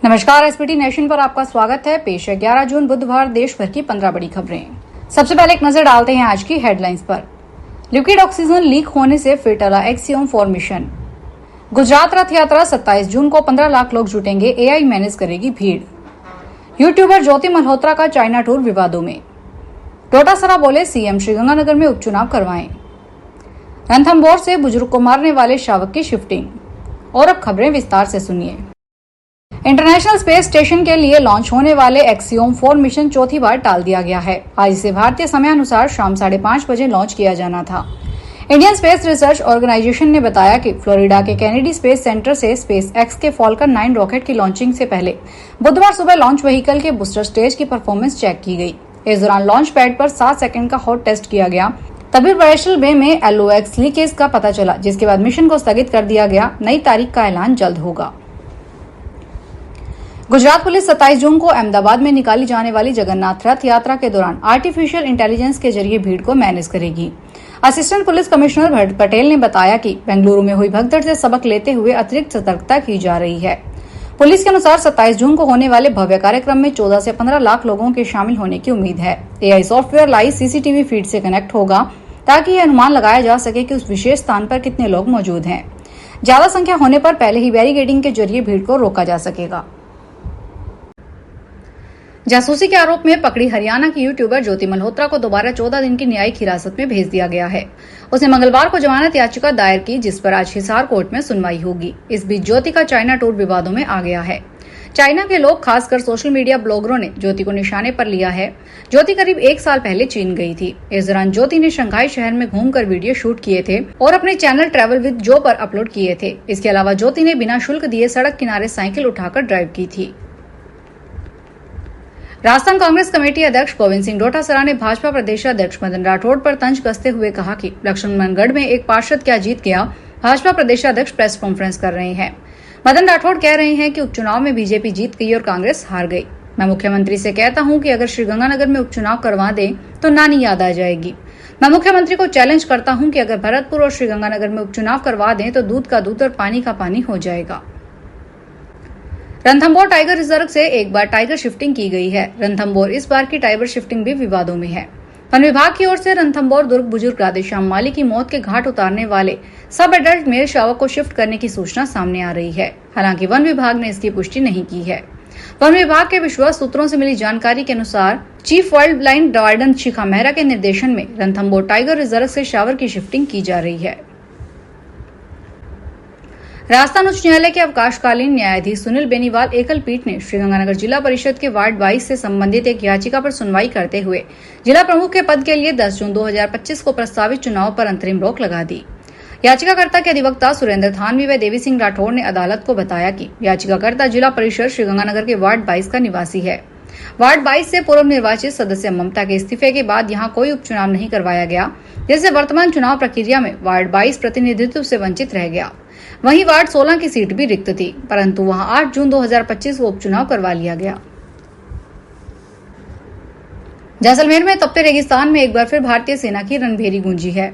नमस्कार, SPT nation पर आपका स्वागत है। पेश है 11 जून बुधवार देश भर की 15 बड़ी खबरें। सबसे पहले एक नजर डालते हैं आज की हेडलाइंस पर। लिक्विड ऑक्सीजन लीक होने से फिर टला एक्सियोम 4 मिशन। गुजरात रथ यात्रा 27 जून को 15 लाख लोग जुटेंगे, एआई मैनेज करेगी भीड़। यूट्यूबर ज्योति मल्होत्रा का चाइना टूर विवादों में। डोटासरा बोले सीएम श्रीगंगानगर में उपचुनाव करवाएं। रणथंभौर से बुजुर्ग को मारने वाले शावक की शिफ्टिंग। और अब खबरें विस्तार से सुनिए। इंटरनेशनल स्पेस स्टेशन के लिए लॉन्च होने वाले एक्सियोम 4 मिशन चौथी बार टाल दिया गया है। आज इसे भारतीय समयानुसार शाम 5:30 बजे लॉन्च किया जाना था। इंडियन स्पेस रिसर्च ऑर्गेनाइजेशन ने बताया कि फ्लोरिडा के केनेडी स्पेस सेंटर से स्पेस एक्स के फॉल्कन 9 रॉकेट की लॉन्चिंग से पहले बुधवार सुबह लॉन्च व्हीकल के बूस्टर स्टेज की परफॉर्मेंस चेक की गई। इस दौरान लॉन्च पैड पर 7 सेकंड का हॉट टेस्ट किया गया। तभी ब्रेशल बे में LOX लीकेज का पता चला, जिसके बाद मिशन को स्थगित कर दिया गया। नई तारीख का ऐलान जल्द होगा। गुजरात पुलिस 27 जून को अहमदाबाद में निकाली जाने वाली जगन्नाथ रथ यात्रा के दौरान आर्टिफिशियल इंटेलिजेंस के जरिए भीड़ को मैनेज करेगी। Assistant police commissioner Bharat Patel ने बताया कि बेंगलुरु में हुई भगदड़ से सबक लेते हुए अतिरिक्त सतर्कता की जा रही है। पुलिस के अनुसार 27 जून को होने वाले भव्य कार्यक्रम में 14 से 15 लाख लोगों के शामिल होने की उम्मीद है। AI software live CCTV feed से कनेक्ट होगा ताकि यह अनुमान लगाया जा सके कि उस विशेष स्थान पर कितने लोग मौजूद हैं। ज्यादा संख्या होने पर पहले ही बैरिकेडिंग के जरिए भीड़ को रोका जा सकेगा। जासूसी के आरोप में पकड़ी हरियाणा की यूट्यूबर ज्योति मल्होत्रा को दोबारा 14 दिन की न्यायिक हिरासत में भेज दिया गया है। उसने मंगलवार को जमानत याचिका दायर की, जिस पर आज हिसार कोर्ट में सुनवाई होगी। इस बीच ज्योति का चाइना टूर विवादों में आ गया है। चाइना के लोग, खासकर सोशल मीडिया ब्लॉगरों ने ज्योति को निशाने पर लिया है। ज्योति करीब 1 साल पहले चीन गई थी। इस दौरान ज्योति ने शंघाई शहर में घूमकर वीडियो शूट किए थे और अपने चैनल ट्रैवल विद जो पर अपलोड किए थे। इसके अलावा ज्योति ने बिना शुल्क दिए सड़क किनारे साइकिल उठाकर ड्राइव की थी। राजस्थान कांग्रेस कमेटी अध्यक्ष गोविंद सिंह डोटासरा ने भाजपा प्रदेशाध्यक्ष मदन राठौड़ पर तंज कसते हुए कहा कि लक्ष्मणगढ़ में एक पार्षद क्या जीत गया, भाजपा प्रदेशाध्यक्ष प्रेस कॉन्फ्रेंस कर रहे हैं। मदन राठौड़ कह रहे हैं कि उपचुनाव में बीजेपी जीत गई और कांग्रेस हार गई। मैं मुख्यमंत्री से कहता हूं कि अगर श्रीगंगानगर में उपचुनाव करवा दें तो नानी याद आ जाएगी। मैं मुख्यमंत्री को चैलेंज करता हूं कि अगर भरतपुर और श्रीगंगानगर में उपचुनाव करवा दें तो दूध का दूध और पानी का पानी हो जाएगा। रणथंभौर टाइगर रिजर्व से एक बार टाइगर शिफ्टिंग की गई है। रणथंभौर इस बार की टाइगर शिफ्टिंग भी विवादों में है। वन विभाग की ओर से रणथंभौर दुर्ग बुजुर्ग राधेश्याम माली की मौत के घाट उतारने वाले सब एडल्ट मेल शावक को शिफ्ट करने की सूचना सामने आ रही है। हालांकि वन विभाग ने इसकी पुष्टि नहीं की है। वन विभाग के विश्वास सूत्रों से मिली जानकारी के अनुसार चीफ वाइल्ड लाइफ वार्डन शिखा मेहरा के निर्देशन में रणथंभौर टाइगर रिजर्व से शावर की शिफ्टिंग की जा रही है। राजस्थान उच्च न्यायालय के अवकाशकालीन न्यायाधीश सुनील बेनीवाल एकल पीठ ने श्रीगंगानगर जिला परिषद के वार्ड 22 से संबंधित एक याचिका पर सुनवाई करते हुए जिला प्रमुख के पद के लिए 10 जून 2025 को प्रस्तावित चुनाव पर अंतरिम रोक लगा दी। याचिकाकर्ता के अधिवक्ता सुरेंद्र थानवी व देवी सिंह राठौड़ ने अदालत को बताया कि याचिकाकर्ता जिला परिषद श्रीगंगानगर के वार्ड 22 का निवासी है। वार्ड 22 से पूर्व निर्वाचित सदस्य ममता के इस्तीफे के बाद यहां कोई उपचुनाव नहीं करवाया गया, जिससे वर्तमान चुनाव प्रक्रिया में वार्ड 22 प्रतिनिधित्व से वंचित रह गया। वहीं वार्ड 16 की सीट भी रिक्त थी, परंतु वहां 8 जून 2025 को उपचुनाव करवा लिया गया। जैसलमेर में तपते रेगिस्तान में एक बार फिर भारतीय सेना की रणभेरी गूंजी है।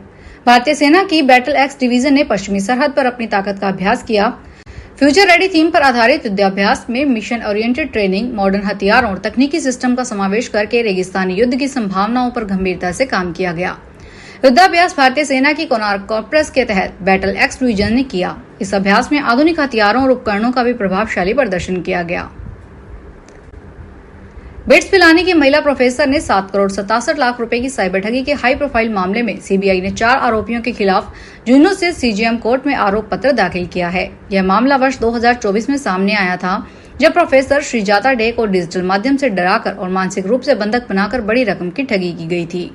भारतीय सेना की बैटल एक्स डिवीजन ने पश्चिमी सरहद पर अपनी ताकत का अभ्यास किया। फ्यूचर रेडी थीम पर आधारित युद्धाभ्यास में मिशन ओरिएंटेड ट्रेनिंग, मॉडर्न हथियारों और तकनीकी सिस्टम का समावेश करके रेगिस्तानी युद्ध की संभावनाओं पर गंभीरता से काम किया गया। युद्धाभ्यास भारतीय सेना की कोनार्क कॉर्पस के तहत बैटल एक्स डिवीजन ने किया। इस अभ्यास में आधुनिक हथियारों और उपकरणों का भी प्रभावशाली प्रदर्शन किया गया। बिट्स पिलानी की महिला प्रोफेसर ने 7 करोड़ 67 लाख रुपए की साइबर ठगी के हाई प्रोफाइल मामले में सीबीआई ने 4 आरोपियों के खिलाफ जुन्नू से सीजेएम कोर्ट में आरोप पत्र दाखिल किया है। यह मामला वर्ष 2024 में सामने आया था, जब प्रोफेसर श्रीजाता डे को डिजिटल माध्यम से डराकर और मानसिक रूप से बंधक बनाकर बड़ी रकम की ठगी की गई थी।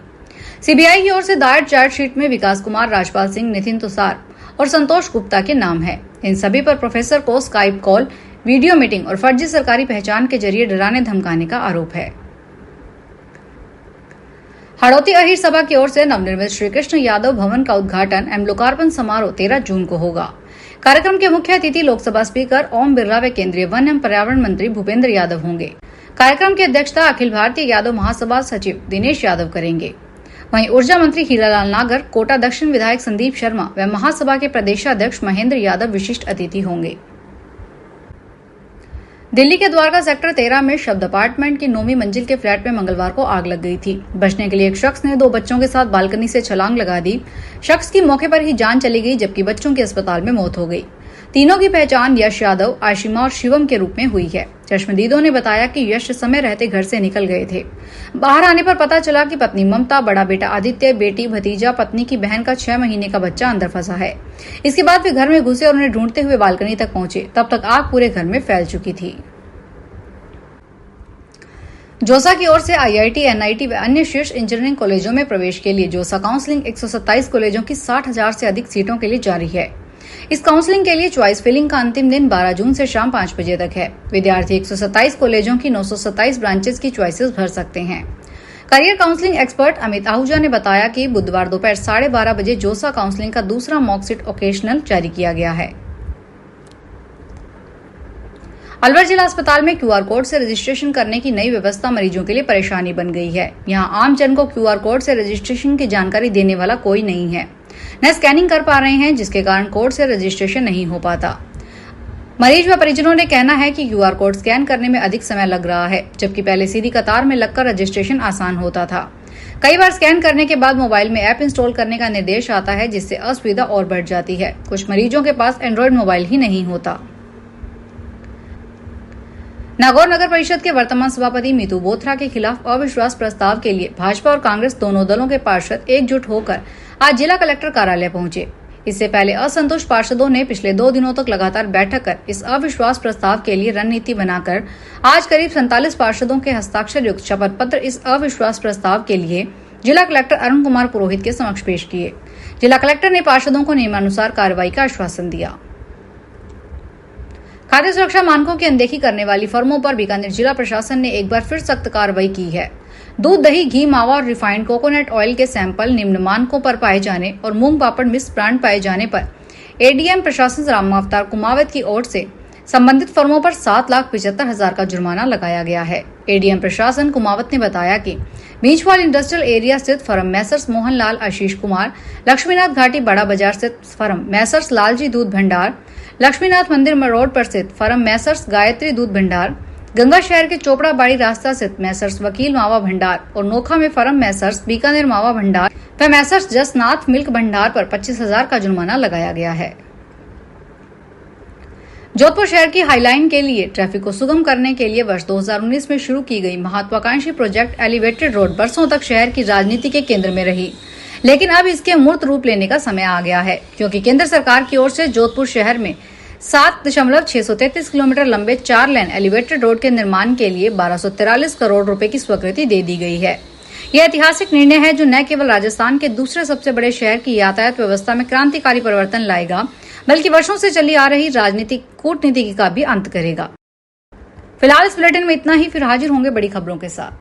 सीबीआई की ओर से दायर चार्जशीट में विकास कुमार, राजपाल सिंह, नितिन तुषार और संतोष गुप्ता के नाम है। इन सभी पर प्रोफेसर को स्काइप कॉल, वीडियो मीटिंग और फर्जी सरकारी पहचान के जरिए डराने धमकाने का आरोप है। हाड़ौती अहिर सभा की ओर से नवनिर्मित श्री कृष्ण यादव भवन का उद्घाटन एवं लोकार्पण समारोह 13 जून को होगा। कार्यक्रम के मुख्य अतिथि लोकसभा स्पीकर ओम बिरला व केंद्रीय वन एवं पर्यावरण मंत्री भूपेंद्र यादव होंगे। कार्यक्रम की अध्यक्षता अखिल भारतीय यादव महासभा सचिव दिनेश यादव करेंगे। वहीं ऊर्जा मंत्री हीरालाल नागर, कोटा दक्षिण विधायक संदीप शर्मा व महासभा के प्रदेशाध्यक्ष महेंद्र यादव विशिष्ट अतिथि होंगे। दिल्ली के द्वारका सेक्टर 13 में शब्द अपार्टमेंट की 9वीं मंजिल के फ्लैट में मंगलवार को आग लग गई थी। बचने के लिए एक शख्स ने 2 बच्चों के साथ बालकनी से छलांग लगा दी। शख्स की मौके पर ही जान चली गई, जबकि बच्चों की अस्पताल में मौत हो गई। तीनों की पहचान यश यादव, आशिमा और शिवम के रूप में हुई है। चश्मदीदों ने बताया कि यश समय रहते घर से निकल गए थे। बाहर आने पर पता चला कि पत्नी ममता, बड़ा बेटा आदित्य, बेटी, भतीजा, पत्नी की बहन का 6 महीने का बच्चा अंदर फंसा है। इसके बाद वे घर में घुसे और उन्हें ढूंढते हुए बालकनी तक पहुंचे। तब तक आग पूरे घर में फैल चुकी थी। जोसा की ओर से आईआईटी, एनआईटी व अन्य शीर्ष इंजीनियरिंग कॉलेजों में प्रवेश के लिए जोसा काउंसलिंग 127 कॉलेजों की 60,000 से अधिक सीटों के लिए जारी है। इस काउंसलिंग के लिए चॉइस फिलिंग का अंतिम दिन 12 जून से शाम 5 बजे तक है। विद्यार्थी 127 कॉलेजों की 927 ब्रांचेस की चॉइसेस भर सकते हैं। Career counselling expert Amit Ahuja ने बताया कि बुधवार दोपहर 12:30 बजे जोसा काउंसलिंग का दूसरा मॉक सीट ओकेशनल जारी किया गया है। अलवर जिला अस्पताल में क्यूआर कोड से रजिस्ट्रेशन करने की नई व्यवस्था मरीजों के लिए परेशानी बन गई है। यहां आम जन को क्यूआर कोड से रजिस्ट्रेशन की जानकारी देने वाला कोई नहीं है, न स्कैनिंग कर पा रहे हैं, जिसके कारण कोड से रजिस्ट्रेशन नहीं हो पाता। मरीज व परिजनों ने कहना है कि क्यूआर कोड स्कैन करने में अधिक समय लग रहा है, जबकि पहले सीधी कतार में लगकर रजिस्ट्रेशन आसान होता था। कई बार स्कैन करने के बाद मोबाइल में ऐप इंस्टॉल करने का निर्देश आता है, जिससे असुविधा और बढ़ जाती है। कुछ मरीजों के पास एंड्रॉइड मोबाइल ही नहीं होता। नागौर नगर परिषद के वर्तमान सभापति मीतू बोथरा के खिलाफ अविश्वास प्रस्ताव के लिए भाजपा और कांग्रेस दोनों दलों के पार्षद एकजुट होकर आज जिला कलेक्टर कार्यालय पहुंचे। इससे पहले असंतुष्ट पार्षदों ने पिछले 2 दिनों तक लगातार बैठक कर इस अविश्वास प्रस्ताव के लिए रणनीति बनाकर आज करीब 47 पार्षदों के हस्ताक्षर युक्त शपथ पत्र इस अविश्वास प्रस्ताव के लिए जिला कलेक्टर अरुण कुमार पुरोहित के समक्ष पेश किए। जिला कलेक्टर ने पार्षदों को नियमानुसार कार्रवाई का आश्वासन दिया। खाद्य सुरक्षा मानकों की अनदेखी करने वाली फर्मों पर बीकानेर जिला प्रशासन ने एक बार फिर सख्त कार्रवाई की है। दूध, दही, घी, मावा और रिफाइंड कोकोनट ऑयल के सैंपल निम्न मानकों पर पाए जाने और मूंग पापड़ मिक्स ब्रांड पाए जाने पर एडीएम प्रशासन राम अवतार कुमावत की ओर से संबंधित फर्मों पर 7,75,000 का जुर्माना लगाया गया है। एडीएम प्रशासन कुमावत ने बताया कि बीचवाल इंडस्ट्रियल एरिया स्थित फर्म मैसर्स मोहनलाल आशीष कुमार, लक्ष्मीनाथ घाटी बड़ा बाजार स्थित फर्म मैसर्स लालजी दूध भंडार, लक्ष्मीनाथ मंदिर रोड पर स्थित फर्म मैसर्स गायत्री दूध भंडार, गंगा शहर के चोपड़ा बाड़ी रास्ता स्थित मैसर्स वकील मावा भंडार और नोखा में फर्म मैसर्स बीकानेर मावा भंडार व मैसर्स जसनाथ मिल्क भंडार पर 25,000 का जुर्माना लगाया गया है। जोधपुर शहर की हाईलाइन के लिए ट्रैफिक को सुगम करने के लिए वर्ष 2019 में शुरू की गई महत्वाकांक्षी प्रोजेक्ट एलिवेटेड रोड बरसों तक शहर की राजनीति के केंद्र में रही, लेकिन अब इसके मूर्त रूप लेने का समय आ गया है, क्योंकि केंद्र सरकार की ओर से जोधपुर शहर में 7.633 किलोमीटर लंबे 4 लेन एलिवेटेड रोड के निर्माण के लिए 1243 करोड़ रुपए की स्वीकृति दे दी गई है। यह ऐतिहासिक निर्णय है, जो न केवल राजस्थान के दूसरे सबसे बड़े शहर की यातायात व्यवस्था में क्रांतिकारी परिवर्तन लाएगा, बल्कि वर्षों से चली आ रही राजनीतिक कूटनीति का भी अंत करेगा। फिलहाल इस बुलेटिन में इतना ही, फिर हाजिर होंगे बड़ी खबरों के साथ।